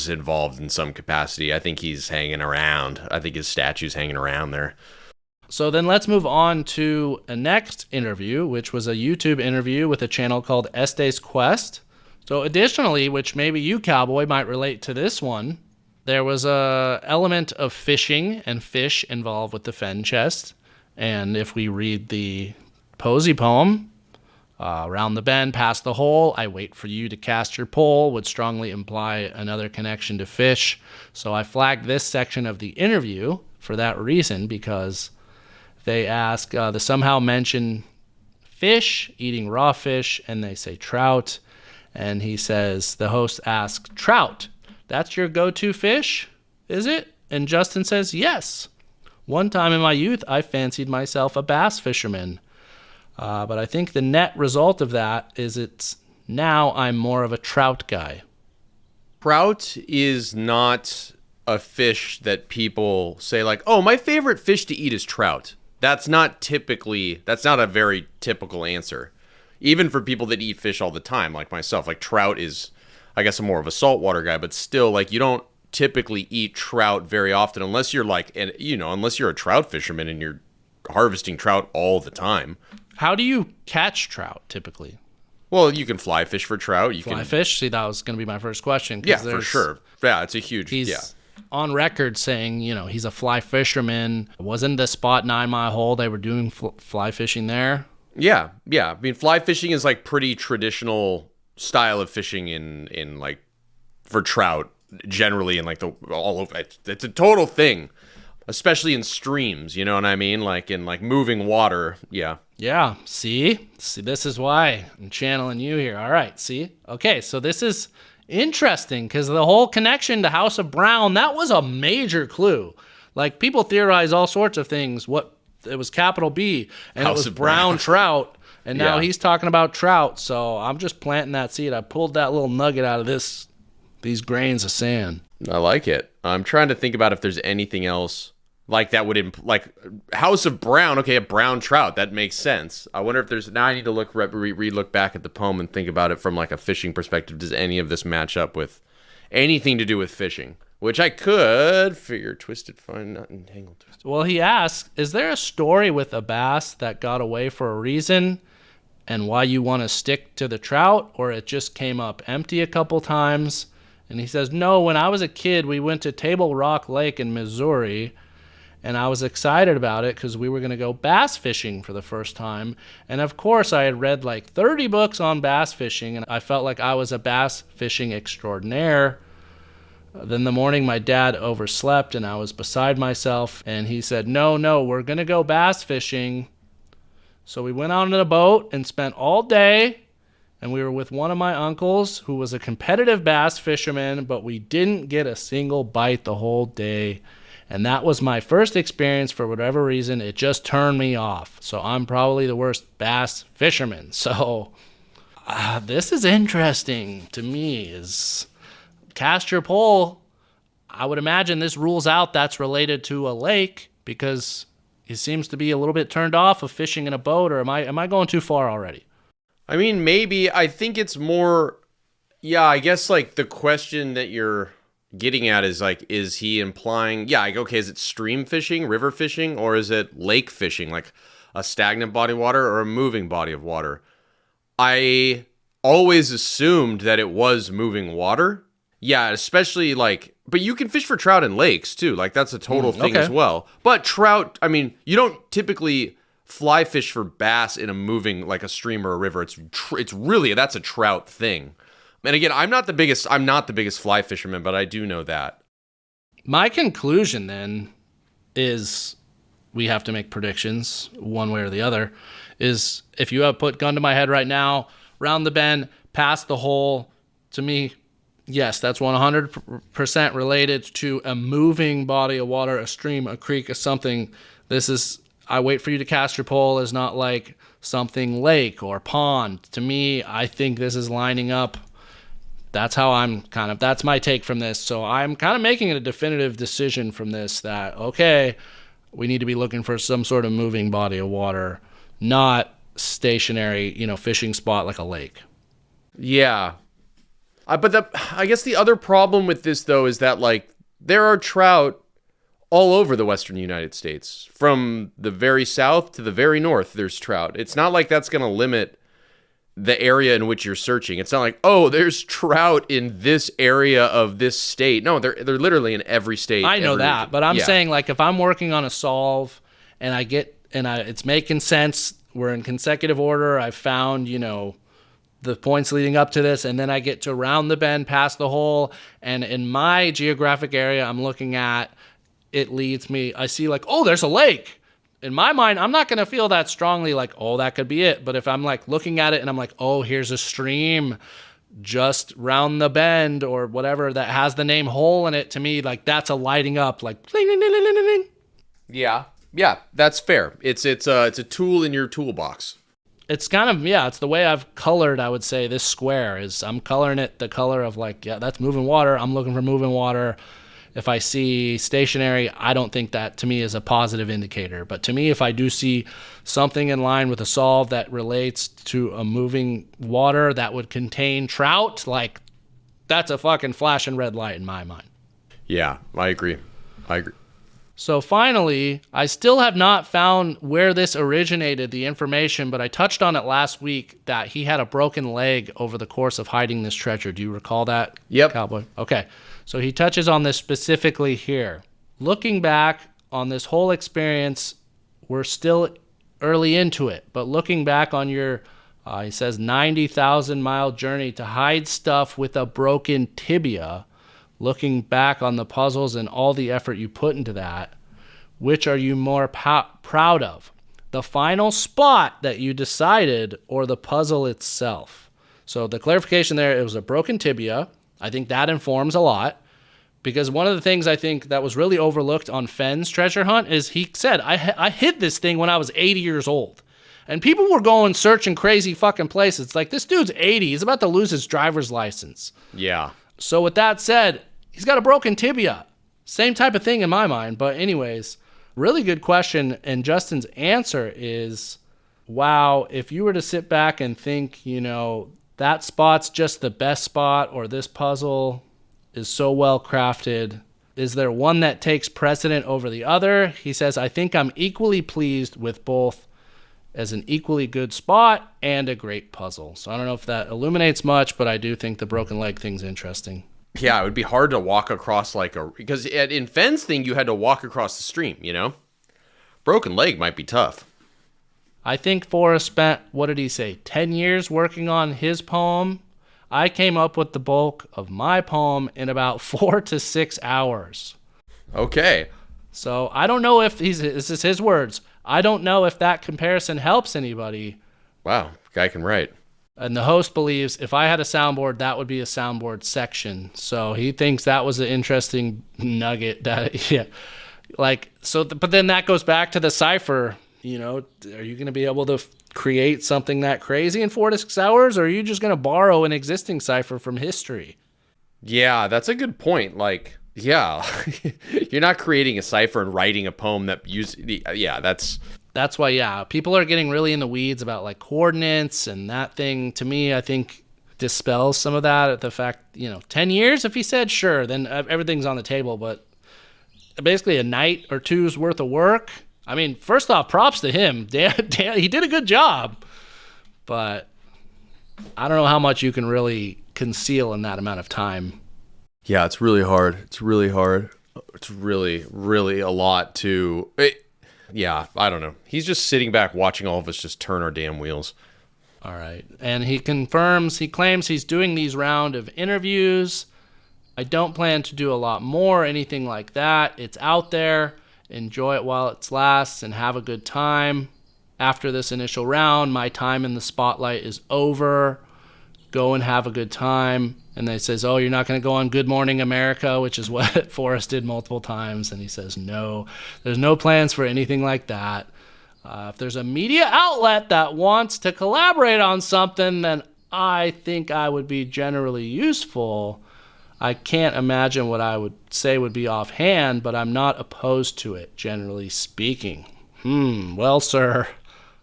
involved in some capacity. I think he's hanging around. I think his statue's hanging around there. So then let's move on to a next interview, which was a YouTube interview with a channel called Este's Quest. So additionally, which maybe you, Cowboy, might relate to this one, there was a element of fishing and fish involved with the fen chest. And if we read the Posy poem, around the bend, past the hole, I wait for you to cast your pole, would strongly imply another connection to fish. So I flagged this section of the interview for that reason, because they ask, they somehow mention fish, eating raw fish, and they say trout. And he says, the host asks, trout, that's your go-to fish, is it? And Justin says, yes. One time in my youth, I fancied myself a bass fisherman. But I think the net result of that is now I'm more of a trout guy. Trout is not a fish that people say like, oh, my favorite fish to eat is trout. That's not a very typical answer. Even for people that eat fish all the time, like myself, like trout is, I guess I'm more of a saltwater guy, but still, like, you don't typically eat trout very often unless you're unless you're a trout fisherman and you're harvesting trout all the time. How do you catch trout typically? Well, you can fly fish for trout. Fly fish? See, that was going to be my first question. Yeah, for sure. Yeah, it's a huge... He's on record saying, he's a fly fisherman. Wasn't the spot 9 Mile Hole they were doing fly fishing there? Yeah. I mean, fly fishing is like pretty traditional style of fishing in like for trout generally, and like all over. It's a total thing, especially in streams. You know what I mean? Like in like moving water. Yeah. Yeah. See, this is why I'm channeling you here. All right. See. Okay. So this is interesting because the whole connection to House of Brown, that was a major clue. Like, people theorize all sorts of things. It was capital B, and House it was of brown trout, and now Yeah. he's talking about trout. So I'm just planting that seed. I pulled that little nugget out of these grains of sand. I like it. I'm trying to think about if there's anything else like that would like House of Brown. Okay, a brown trout, that makes sense. I wonder if there's, now I need to look back at the poem and think about it from like a fishing perspective. Does any of this match up with anything to do with fishing? Which I could figure: twisted, fine, not entangled. Twisted. Well, he asks, is there a story with a bass that got away for a reason and why you want to stick to the trout, or it just came up empty a couple times? And he says, no, when I was a kid, we went to Table Rock Lake in Missouri, and I was excited about it because we were going to go bass fishing for the first time. And of course, I had read like 30 books on bass fishing, and I felt like I was a bass fishing extraordinaire. Then the morning my dad overslept and I was beside myself, and he said, no, we're going to go bass fishing. So we went out in a boat and spent all day, and we were with one of my uncles who was a competitive bass fisherman, but we didn't get a single bite the whole day. And that was my first experience. For whatever reason, it just turned me off. So I'm probably the worst bass fisherman. So this is interesting to me. Is cast your pole. I would imagine this rules out that's related to a lake, because he seems to be a little bit turned off of fishing in a boat. Or am I going too far already? I mean, maybe. I think it's more, I guess like the question that you're getting at is like, is he implying, okay, is it stream fishing, river fishing, or is it lake fishing, like a stagnant body of water or a moving body of water? I always assumed that it was moving water, Yeah, especially but you can fish for trout in lakes too. Like that's a total thing okay. as well. But trout, I mean, you don't typically fly fish for bass in a moving like a stream or a river. It's really that's a trout thing. And again, I'm not the biggest fly fisherman, but I do know that. My conclusion then is we have to make predictions one way or the other. Is if you have put gun to my head right now, round the bend, past the hole, to me, yes, that's 100% related to a moving body of water, a stream, a creek, or something. I wait for you to cast your pole is not like something lake or pond. To me, I think this is lining up. That's how that's my take from this. So I'm kind of making a definitive decision from this that, okay, we need to be looking for some sort of moving body of water, not stationary, fishing spot like a lake. Yeah. But I guess the other problem with this, though, is that, there are trout all over the western United States. From the very south to the very north, there's trout. It's not like that's going to limit the area in which you're searching. It's not like, oh, there's trout in this area of this state. No, they're literally in every state. I know that, but I'm saying, if I'm working on a solve and it's making sense, we're in consecutive order, I've found, the points leading up to this, and then I get to round the bend past the hole, and in my geographic area I'm looking at, it leads me, I see oh, there's a lake. In my mind, I'm not going to feel that strongly oh, that could be it. But if I'm looking at it and I'm oh, here's a stream just round the bend or whatever that has the name hole in it, to me, that's a lighting up, ding, ding, ding, ding, ding, ding. Yeah, that's fair. It's a tool in your toolbox. It's kind of, it's the way I've colored, I would say, this square is I'm coloring it the color of that's moving water. I'm looking for moving water. If I see stationary, I don't think that to me is a positive indicator. But to me, if I do see something in line with a solve that relates to a moving water that would contain trout, that's a fucking flashing red light in my mind. Yeah, I agree. So finally, I still have not found where this originated, the information, but I touched on it last week that he had a broken leg over the course of hiding this treasure. Do you recall that, Yep. Cowboy? Okay. So he touches on this specifically here. Looking back on this whole experience, we're still early into it, but looking back on your, he says, 90,000-mile journey to hide stuff with a broken tibia, looking back on the puzzles and all the effort you put into that, which are you more proud of? The final spot that you decided or the puzzle itself? So the clarification there, it was a broken tibia. I think that informs a lot, because one of the things I think that was really overlooked on Fenn's treasure hunt is he said, I hid this thing when I was 80 years old. And people were going searching crazy fucking places. This dude's 80. He's about to lose his driver's license. Yeah. So with that said, he's got a broken tibia. Same type of thing in my mind. But anyways, really good question. And Justin's answer is, wow, if you were to sit back and think, that spot's just the best spot, or this puzzle is so well crafted, is there one that takes precedent over the other? He says, I think I'm equally pleased with both as an equally good spot and a great puzzle. So I don't know if that illuminates much, but I do think the broken leg thing's interesting. Yeah, it would be hard to walk across because in Fenn's thing, you had to walk across the stream, Broken leg might be tough. I think Forrest spent, what did he say, 10 years working on his poem. I came up with the bulk of my poem in about 4 to 6 hours. Okay. So I don't know if this is his words. I don't know if that comparison helps anybody. Wow, guy can write. And the host believes if I had a soundboard, that would be a soundboard section. So he thinks that was an interesting nugget. But then that goes back to the cipher. Are you going to be able to create something that crazy in 4 to 6 hours, or are you just going to borrow an existing cipher from history? Yeah, that's a good point. You're not creating a cipher and writing a poem that that's why, people are getting really in the weeds about coordinates, and that thing, to me, I think dispels some of that. The fact, 10 years, if he said, sure, then everything's on the table, but basically a night or two's worth of work. I mean, first off, props to him. He did a good job, but I don't know how much you can really conceal in that amount of time. Yeah, it's really hard. It's really hard. It's really, really a lot to... Yeah, I don't know. He's just sitting back watching all of us just turn our damn wheels. All right. And he claims he's doing these round of interviews. I don't plan to do a lot more, anything like that. It's out there. Enjoy it while it lasts and have a good time. After this initial round, my time in the spotlight is over. Go and have a good time. And they says, oh, you're not going to go on Good Morning America, which is what Forrest did multiple times. And he says, no, there's no plans for anything like that. If there's a media outlet that wants to collaborate on something, then I think I would be generally useful. I can't imagine what I would say would be offhand, but I'm not opposed to it, generally speaking. Well, sir,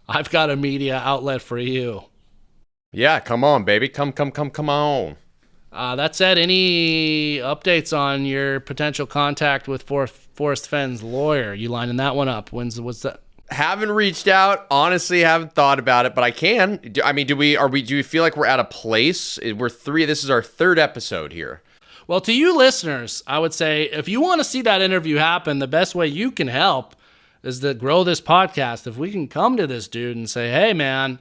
I've got a media outlet for you. Yeah, come on, baby. Come on. That said, any updates on your potential contact with Forrest Fenn's lawyer? You lining that one up? What's that? Haven't reached out. Honestly, haven't thought about it, but I can. I mean, do we feel like we're at a place? This is our third episode here. Well, to you listeners, I would say if you want to see that interview happen, the best way you can help is to grow this podcast. If we can come to this dude and say, hey, man,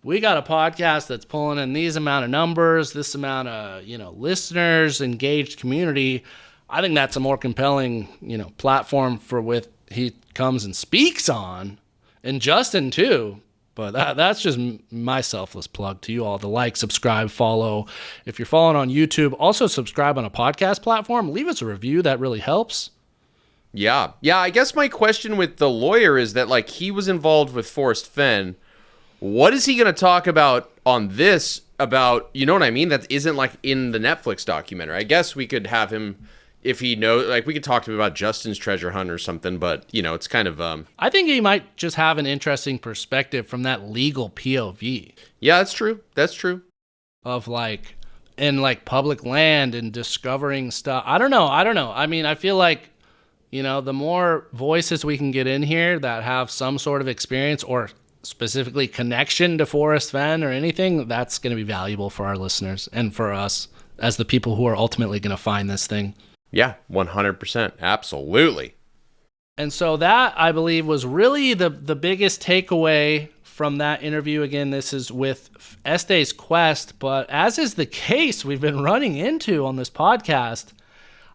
we got a podcast that's pulling in these amount of numbers, this amount of, listeners, engaged community, I think that's a more compelling, platform for with he comes and speaks on, and Justin too. But that's just my selfless plug to you all. To like, subscribe, follow. If you're following on YouTube, also subscribe on a podcast platform. Leave us a review. That really helps. Yeah. I guess my question with the lawyer is that, like, he was involved with Forrest Fenn. What is he going to talk about on this about, you know what I mean? That isn't, like, in the Netflix documentary. I guess we could have him... If he knows, like, we could talk to him about Justin's treasure hunt or something, but, it's kind of... I think he might just have an interesting perspective from that legal POV. Yeah, that's true. Of, like, in, like, public land and discovering stuff. I don't know. I mean, I feel like, the more voices we can get in here that have some sort of experience or specifically connection to Forrest Fenn or anything, that's going to be valuable for our listeners and for us as the people who are ultimately going to find this thing. Yeah, 100%. Absolutely. And so that, I believe, was really the biggest takeaway from that interview. Again, this is with Este's quest, but as is the case we've been running into on this podcast,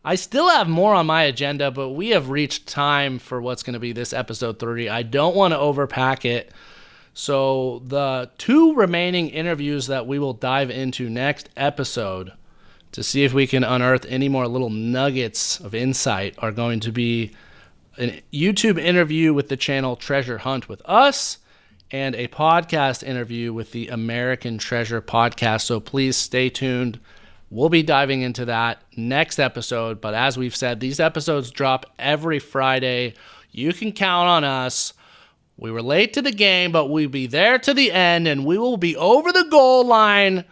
I still have more on my agenda, but we have reached time for what's going to be this episode 30. I don't want to overpack it. So the two remaining interviews that we will dive into next episode to see if we can unearth any more little nuggets of insight are going to be a YouTube interview with the channel Treasure Hunt with us and a podcast interview with the American Treasure Podcast. So please stay tuned. We'll be diving into that next episode. But as we've said, these episodes drop every Friday. You can count on us. We were late to the game, but we'll be there to the end, and we will be over the goal line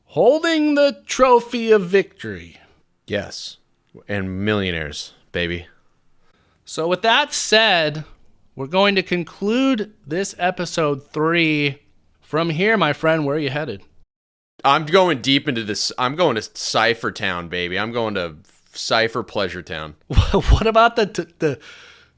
holding the trophy of victory. Yes. And millionaires, baby. So with that said, we're going to conclude this episode 3. From here, my friend, where are you headed? I'm going deep into this. I'm going to Cipher Town, baby. I'm going to Cipher Pleasure Town. What about the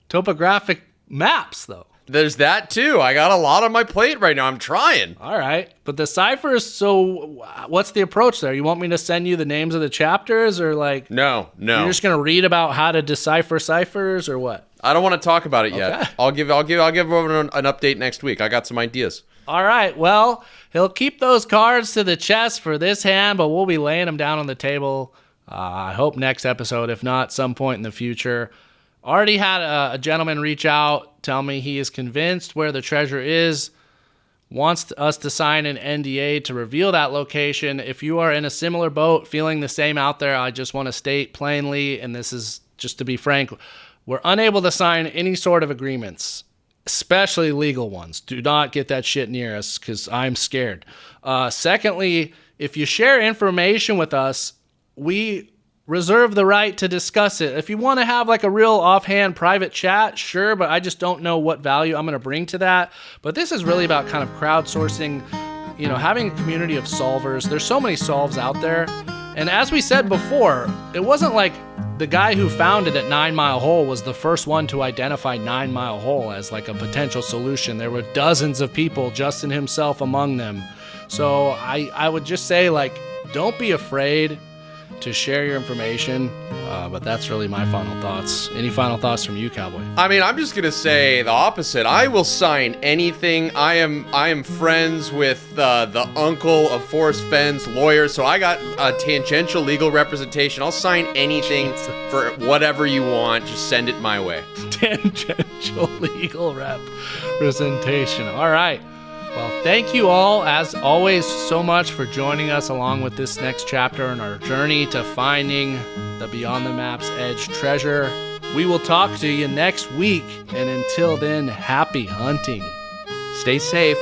topographic maps, though? There's that too. I got a lot on my plate right now. I'm trying. All right. But the ciphers, so what's the approach there? You want me to send you the names of the chapters or like... No. You're just going to read about how to decipher ciphers or what? I don't want to talk about it yet. I'll give over an update next week. I got some ideas. All right. Well, he'll keep those cards to the chest for this hand, but we'll be laying them down on the table. I hope next episode, if not some point in the future. Already had a gentleman reach out, tell me he is convinced where the treasure is, wants us to sign an NDA to reveal that location. If you are in a similar boat, feeling the same out there, I just want to state plainly, and this is just to be frank, we're unable to sign any sort of agreements, especially legal ones. Do not get that shit near us because I'm scared. Secondly, if you share information with us, we reserve the right to discuss it. If you want to have like a real offhand private chat, sure, but I just don't know what value I'm going to bring to that. But this is really about kind of crowdsourcing, having a community of solvers. There's so many solves out there, And as we said before, it wasn't like the guy who found it at 9 Mile Hole was the first one to identify 9 Mile Hole as like a potential solution. There were dozens of people, Justin himself among them. So I would just say, like, don't be afraid to share your information, but that's really my final thoughts. Any final thoughts from you, Cowboy? I mean, I'm just gonna say the opposite. I will sign anything. I am friends with the uncle of Forrest Fenn's lawyer, so I got a tangential legal representation. I'll sign anything for whatever you want. Just send it my way. Tangential legal representation. All right. Well, thank you all, as always, so much for joining us along with this next chapter in our journey to finding the Beyond the Map's Edge treasure. We will talk to you next week, and until then, happy hunting. Stay safe.